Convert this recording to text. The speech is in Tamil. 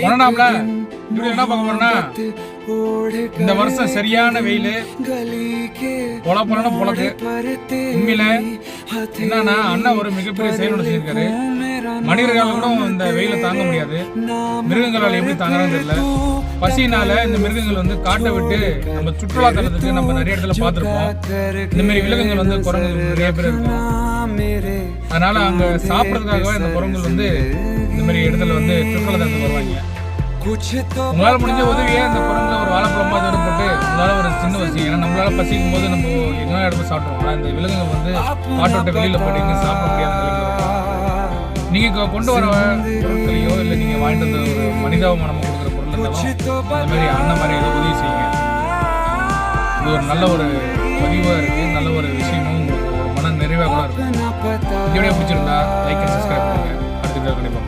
பண்ணலாம்ல. இப்படி என்ன பார்க்க போறோம்னா, இந்த வருஷம் சரியான வெயில், பொலப்பொலன்னு பொழக்கு. உண்மையில என்னன்னா, அண்ணன் ஒரு மிகப்பெரிய செயலோட செஞ்சிருக்காரு. மனிதர்களால் கூட இந்த வெயில தாங்க முடியாது, மிருகங்களால் எப்படி தாங்குறான்னு தெரியல. பசினால இந்த மிருகங்கள் வந்து காட்டை விட்டு நம்ம சுற்றுலா தலத்துக்கு நம்ம நிறைய இடத்துல பார்த்துருப்போம். இந்த மாதிரி விலங்குகள் வந்து குரங்குகள் நிறைய பேர் இருக்கும். அதனால அங்க சாப்பிட்றதுக்காகவே இந்த குரங்குகள் வந்து இந்த மாதிரி இடத்துல வந்து சுற்றுலா தலத்துக்கு வருவாங்க. உங்களால முடிஞ்ச உதவியே இந்த குரங்குல ஒரு வாழைப்பழம் மாதிரி போட்டு உங்களால ஒரு சின்ன விஷயம். ஏன்னா நம்மளால பசிக்கும் போது நம்ம எங்கேயா எடுத்து சாப்பிடுவோம். ஆனால் இந்த விலங்குகள் வந்து காட்டோட்ட வெளியில போயிட்டு எங்கேயும் சாப்பிட முடியாத நிலைமை. நீங்க கொண்டு வர பொருட்களையோ இல்லை நீங்க வாங்கிட்டு வந்த ஒரு மனிதாபமானம் கொடுக்குற பொருள் இருந்தாலும் இந்த மாதிரி அண்ணன் மாதிரி ஏதோ உதவி செய்யுங்க. இது ஒரு நல்ல ஒரு பதிவாக இருக்கு, நல்ல ஒரு விஷயமும் உங்களுக்கு ஒரு மன நிறைவாக கூட இருக்கு. இந்த வீடியோ பிடிச்சிருந்தா லைக் அண்ட் சப்ஸ்கிரைப் பண்ணுங்க. அடுத்த வீடியோ கண்டிப்பாக